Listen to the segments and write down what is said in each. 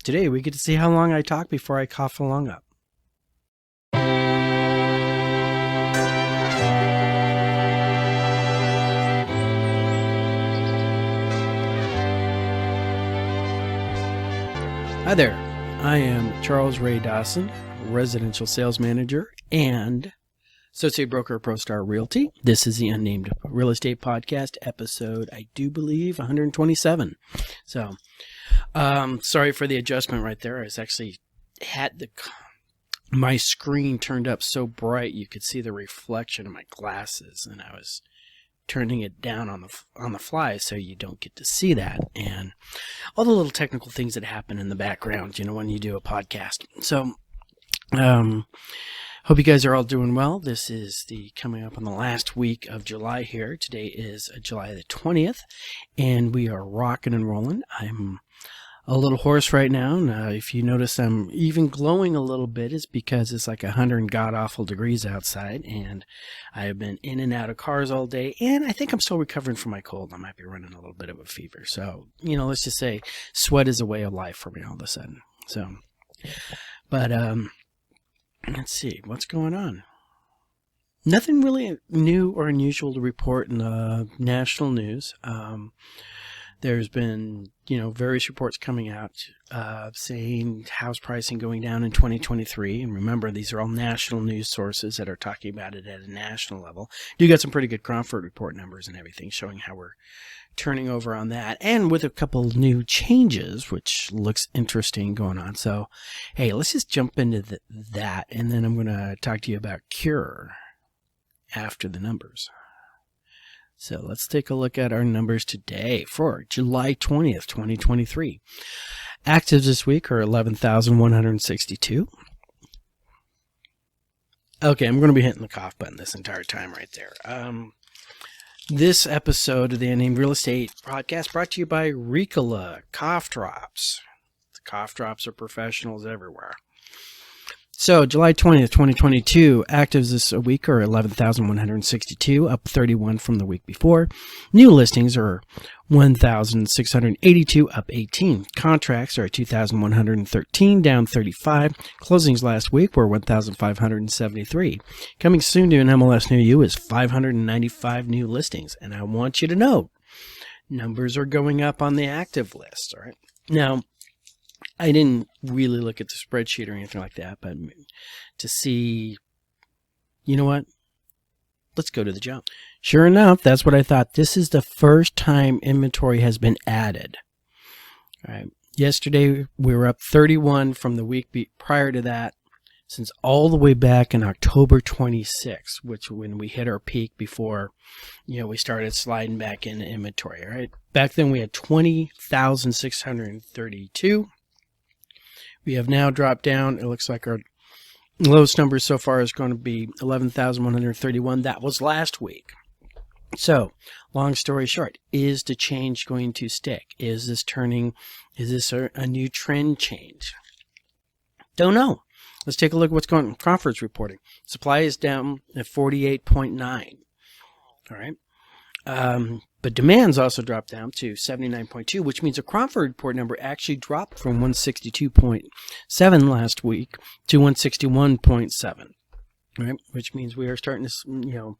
Today we get to see how long I talk before I cough a lung up. Hi there, I am Charles Ray Dawson, residential sales manager and associate broker at ProStar Realty. This is the Unnamed Real Estate Podcast, episode, I do believe, 127. So, sorry for the adjustment right there. I was actually had my screen turned up so bright you could see the reflection of my glasses, and I was turning it down on the fly so you don't get to see that, and all the little technical things that happen in the background, when you do a podcast. So, hope you guys are all doing well. This is coming up on the last week of July here. Today is July the 20th, and we are rocking and rolling. I'm a little hoarse right now. Now, if you notice I'm even glowing a little bit, it's because it's like 100 god-awful degrees outside, and I have been in and out of cars all day, and I think I'm still recovering from my cold. I might be running a little bit of a fever. So, let's just say sweat is a way of life for me all of a sudden. So, but, let's see, what's going on? Nothing really new or unusual to report in the national news. There's been, various reports coming out saying house pricing going down in 2023. And remember, these are all national news sources that are talking about it at a national level. You got some pretty good Cromford report numbers and everything showing how we're turning over on that. And with a couple new changes, which looks interesting going on. So, hey, let's just jump into that. And then I'm going to talk to you about Cure after the numbers. So let's take a look at our numbers today for July 20th, 2023. Actives this week are 11,162. Okay, I'm going to be hitting the cough button this entire time right there. This episode of the Unnamed Real Estate Podcast brought to you by Ricola Cough Drops. The cough drops are professionals everywhere. So, July 20th, 2022, actives this week are 11,162, up 31 from the week before. New listings are 1,682, up 18. Contracts are 2,113, down 35. Closings last week were 1,573. Coming soon to an MLS near you is 595 new listings. And I want you to know, numbers are going up on the active list, all right? Now, I didn't really look at the spreadsheet or anything like that, but to see, you know what? Let's go to the jump. Sure enough, that's what I thought. This is the first time inventory has been added. All right. Yesterday, we were up 31 from the week prior to that, since all the way back in October 26, which when we hit our peak before, we started sliding back into inventory. All right. Back then, we had 20,632. We have now dropped down. It looks like our lowest number so far is going to be 11,131. That was last week. So, long story short, is the change going to stick? Is this a new trend change? Don't know. Let's take a look at what's going on. Cromford's reporting. Supply is down at 48.9. All right. But demand's also dropped down to 79.2, which means a Cromford report number actually dropped from 162.7 last week to 161.7, right? Which means we are starting to,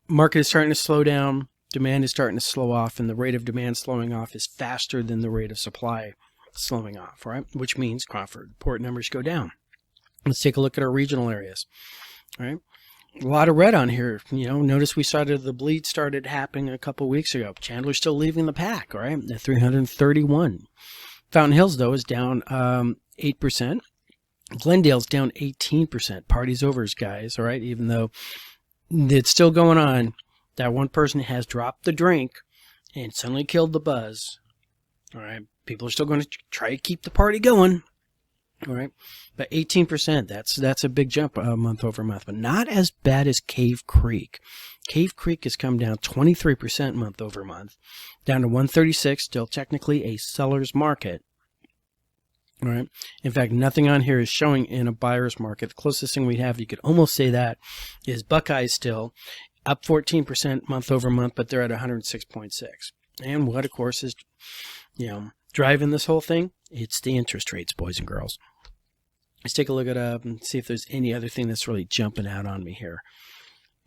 market is starting to slow down, demand is starting to slow off, and the rate of demand slowing off is faster than the rate of supply slowing off, right? Which means Cromford report numbers go down. Let's take a look at our regional areas, all right? A lot of red on here. Notice we started the bleed started happening a couple weeks ago. Chandler's still leaving the pack, all right, at 331. Fountain Hills, though, is down 8%. Glendale's down 18%. Party's over, guys, all right, even though it's still going on. That one person has dropped the drink and suddenly killed the buzz, all right. People are still going to try to keep the party going. All right, but 18%, that's a big jump month over month, but not as bad as Cave Creek. Cave Creek has come down 23% month over month, down to 136, still technically a seller's market. All right, in fact, nothing on here is showing in a buyer's market. The closest thing we have, you could almost say that, is Buckeye still up 14% month over month, but they're at 106.6. And what, of course, is, driving this whole thing? It's the interest rates, boys and girls. Let's take a look at and see if there's any other thing that's really jumping out on me here.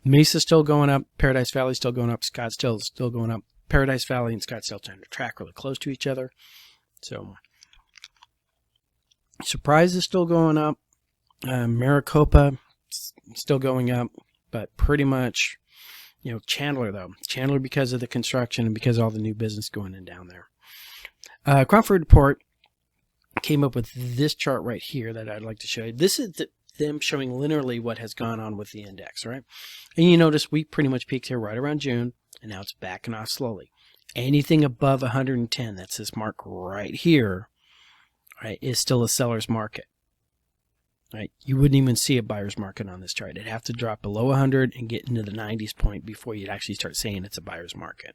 Mesa's still going up. Paradise Valley still going up. Scottsdale still going up. Paradise Valley and Scottsdale tend to track really close to each other. So Surprise is still going up. Maricopa still going up, but pretty much, Chandler though. Chandler because of the construction and because of all the new business going in down there. Crawford Report came up with this chart right here that I'd like to show you. This is them showing linearly what has gone on with the index, right? And you notice we pretty much peaked here right around June, and now it's backing off slowly. Anything above 110, that's this mark right here, right, is still a seller's market. Right? You wouldn't even see a buyer's market on this chart. It'd have to drop below 100 and get into the 90s point before you'd actually start saying it's a buyer's market.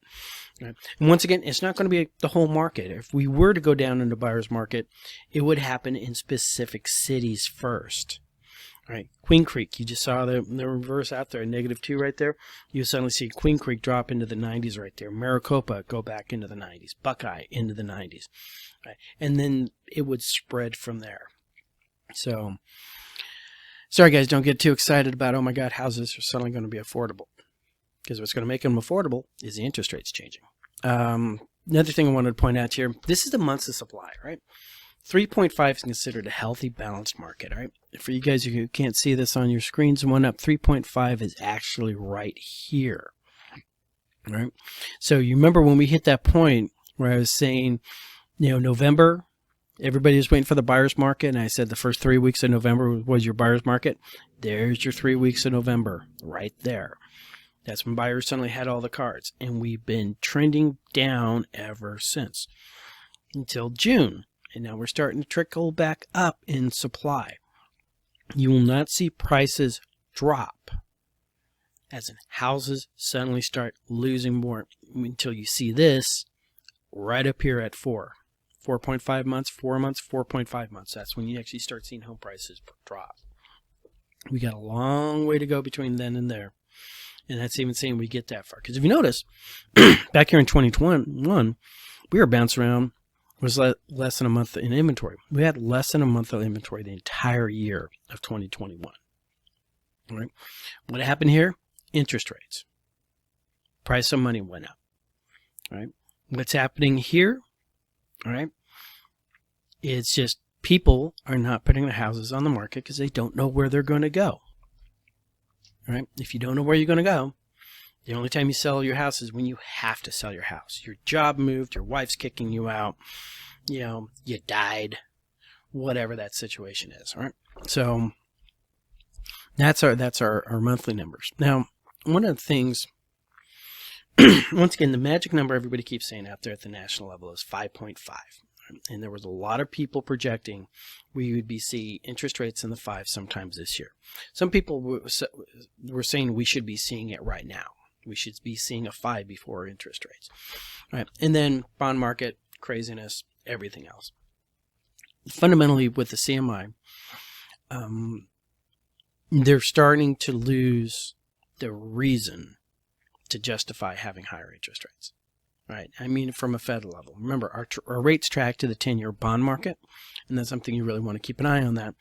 Right? And once again, it's not going to be the whole market. If we were to go down into buyer's market, it would happen in specific cities first. Right? Queen Creek, you just saw the reverse out there, -2 right there. You suddenly see Queen Creek drop into the 90s right there. Maricopa go back into the 90s. Buckeye into the 90s. Right? And then it would spread from there. So, sorry guys, don't get too excited about, oh my God, houses are suddenly going to be affordable. Because what's going to make them affordable is the interest rates changing. Another thing I wanted to point out here, this is the months of supply, right? 3.5 is considered a healthy, balanced market, right? For you guys who can't see this on your screens, one up, 3.5 is actually right here, right? So you remember when we hit that point where I was saying, November, everybody was waiting for the buyer's market, and I said the first 3 weeks of November was your buyer's market. There's your 3 weeks of November right there. That's when buyers suddenly had all the cards, and we've been trending down ever since until June, and now we're starting to trickle back up in supply. You will not see prices drop as in houses suddenly start losing more until you see this right up here at 4.5 months, 4 months, 4.5 months. That's when you actually start seeing home prices drop. We got a long way to go between then and there. And that's even saying we get that far. Because if you notice, back here in 2021, we were bouncing around. It was less than a month in inventory. We had less than a month of inventory the entire year of 2021. All right. What happened here? Interest rates. Price of money went up. All right. What's happening here? All right. It's just people are not putting their houses on the market because they don't know where they're going to go. All right. If you don't know where you're going to go, the only time you sell your house is when you have to sell your house. Your job moved, your wife's kicking you out, you died, whatever that situation is. All right. So that's our monthly numbers. Now, one of the things, once again, the magic number everybody keeps saying out there at the national level is 5.5. And there was a lot of people projecting we would be seeing interest rates in the 5s sometimes this year. Some people were saying we should be seeing it right now. We should be seeing a 5 before interest rates. All right. And then bond market, craziness, everything else. Fundamentally, with the CMI, they're starting to lose the reason to justify having higher interest rates. Right. I mean, from a Fed level. Remember, our rates track to the 10-year bond market, and that's something you really want to keep an eye on that.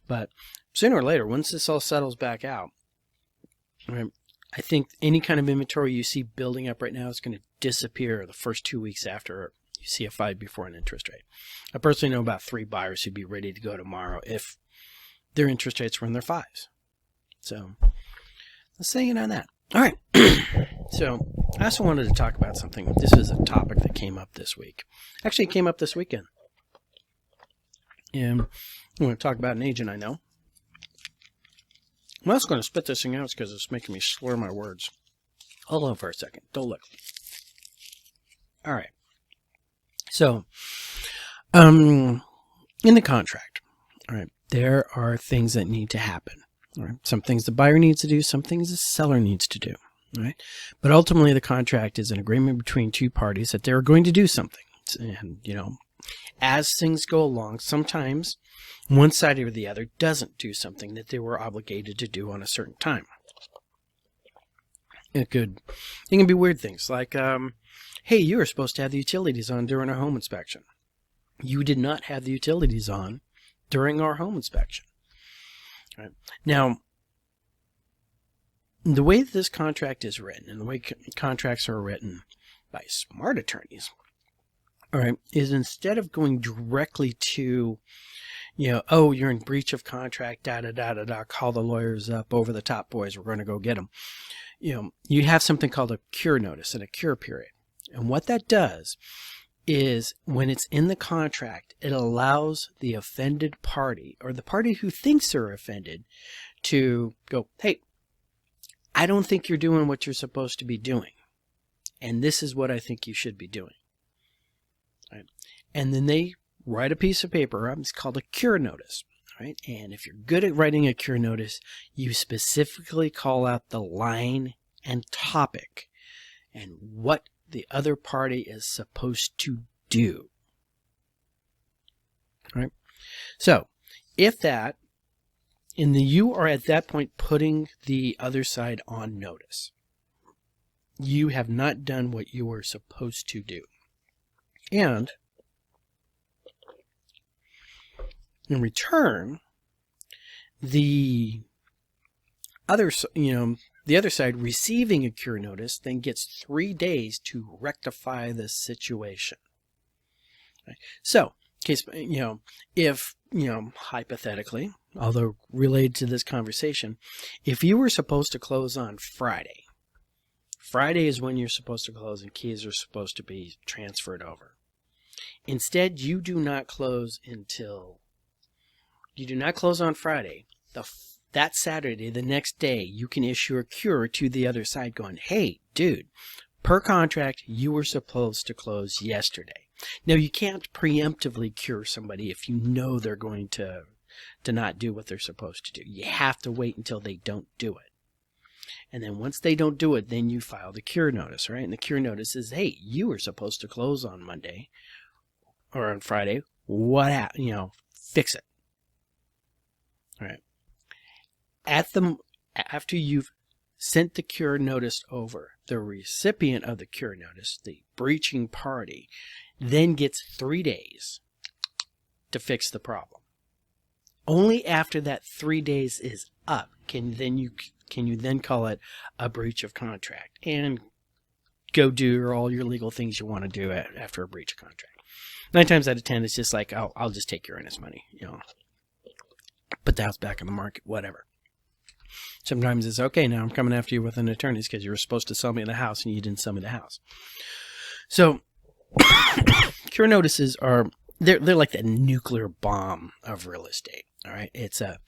But sooner or later, once this all settles back out, right, I think any kind of inventory you see building up right now is going to disappear the first 2 weeks after you see a 5 before an interest rate. I personally know about 3 buyers who'd be ready to go tomorrow if their interest rates were in their 5s. So let's say it on that. All right. So I also wanted to talk about something. This is a topic that came up this week. Actually, it came up this weekend. And I'm going to talk about an agent I know. I'm also going to spit this thing out because it's making me slur my words. Hold on for a second. Don't look. All right. So, in the contract, all right, there are things that need to happen. All right. Some things the buyer needs to do, some things the seller needs to do. All right. But ultimately, the contract is an agreement between two parties that they're going to do something. And, as things go along, sometimes one side or the other doesn't do something that they were obligated to do on a certain time. It can be weird things like, hey, you were supposed to have the utilities on during a home inspection. You did not have the utilities on during our home inspection. Right? Now, the way that this contract is written, and the way contracts are written by smart attorneys, all right, is instead of going directly to, oh, you're in breach of contract, call the lawyers up, over the top boys, we're going to go get them. You have something called a cure notice and a cure period. And what that does is when it's in the contract, it allows the offended party, or the party who thinks they're offended, to go, hey, I don't think you're doing what you're supposed to be doing, and this is what I think you should be doing. Right? And then they write a piece of paper up. It's called a cure notice. Right? And if you're good at writing a cure notice, you specifically call out the line and topic and what the other party is supposed to do. Right? So, if that, you are at that point putting the other side on notice. You have not done what you were supposed to do. And in return, the other side receiving a cure notice then gets 3 days to rectify the situation. Right? So, if, hypothetically, although related to this conversation, if you were supposed to close on Friday is when you're supposed to close and keys are supposed to be transferred over. Instead, you do not close on Friday. That Saturday, the next day, you can issue a cure to the other side going, hey, dude, per contract, you were supposed to close yesterday. Now, you can't preemptively cure somebody if you know they're going to not do what they're supposed to do. You have to wait until they don't do it. And then once they don't do it, then you file the cure notice, right? And the cure notice is, hey, you were supposed to close on Monday or on Friday. What happened? Fix it. All right. After you've sent the cure notice over, the recipient of the cure notice, the breaching party, then gets 3 days to fix the problem. Only after that 3 days is up can you then call it a breach of contract and go do all your legal things you want to do after a breach of contract. 9 times out of 10, it's just like, I'll just take your earnest money, put the house back on the market, whatever. Sometimes it's, okay, now I'm coming after you with an attorney because you were supposed to sell me the house and you didn't sell me the house. So cure notices they're like the nuclear bomb of real estate. All right. It's a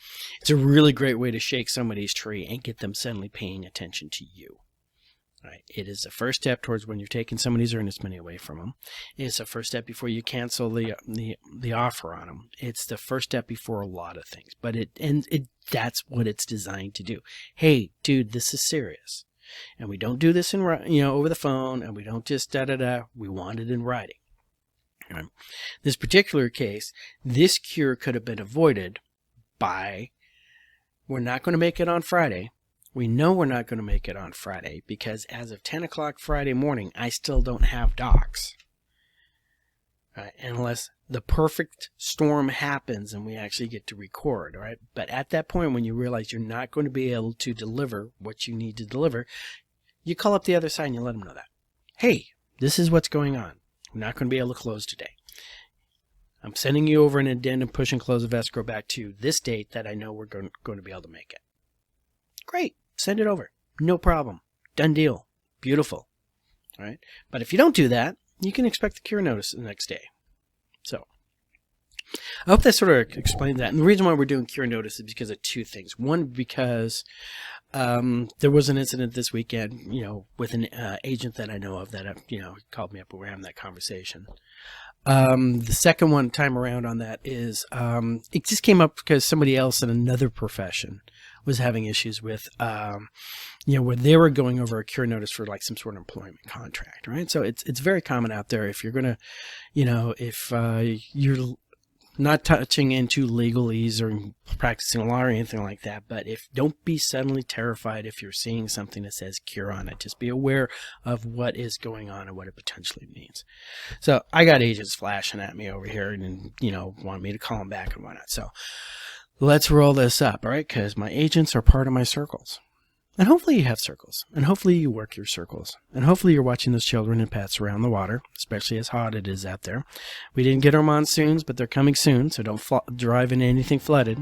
really great way to shake somebody's tree and get them suddenly paying attention to you. All right. It is the first step towards when you're taking somebody's earnest money away from them. It's the first step before you cancel the offer on them. It's the first step before a lot of things. But that's what it's designed to do. Hey, dude, this is serious. And we don't do this over the phone, and we don't just we want it in writing. Right? This particular case, this cure could have been avoided by, we're not going to make it on Friday. We know we're not going to make it on Friday because as of 10 o'clock Friday morning, I still don't have docs. Right? Unless the perfect storm happens and we actually get to record. All right? But at that point, when you realize you're not going to be able to deliver what you need to deliver, you call up the other side and you let them know that. Hey, this is what's going on. I'm not going to be able to close today. I'm sending you over an addendum, push and close of escrow back to this date that I know we're going to be able to make it. Great. Send it over. No problem. Done deal. Beautiful. All right. But if you don't do that, you can expect the cure notice the next day. So I hope that sort of explains that. And the reason why we're doing cure notice is because of 2 things. One, because there was an incident this weekend, with an agent that I know of that, called me up and we were having that conversation. The second time around on that is, it just came up because somebody else in another profession was having issues with, where they were going over a cure notice for like some sort of employment contract, right? So it's very common out there if you're going to, if you're not touching into legalese or practicing law or anything like that, but don't be suddenly terrified if you're seeing something that says cure on it. Just be aware of what is going on and what it potentially means. So I got agents flashing at me over here and, want me to call them back and whatnot. So let's roll this up, all right? Because my agents are part of my circles. And hopefully you have circles, and hopefully you work your circles, and hopefully you're watching those children and pets around the water, especially as hot it is out there. We didn't get our monsoons, but they're coming soon, so don't drive in anything flooded.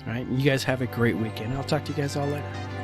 All right, you guys have a great weekend. I'll talk to you guys all later.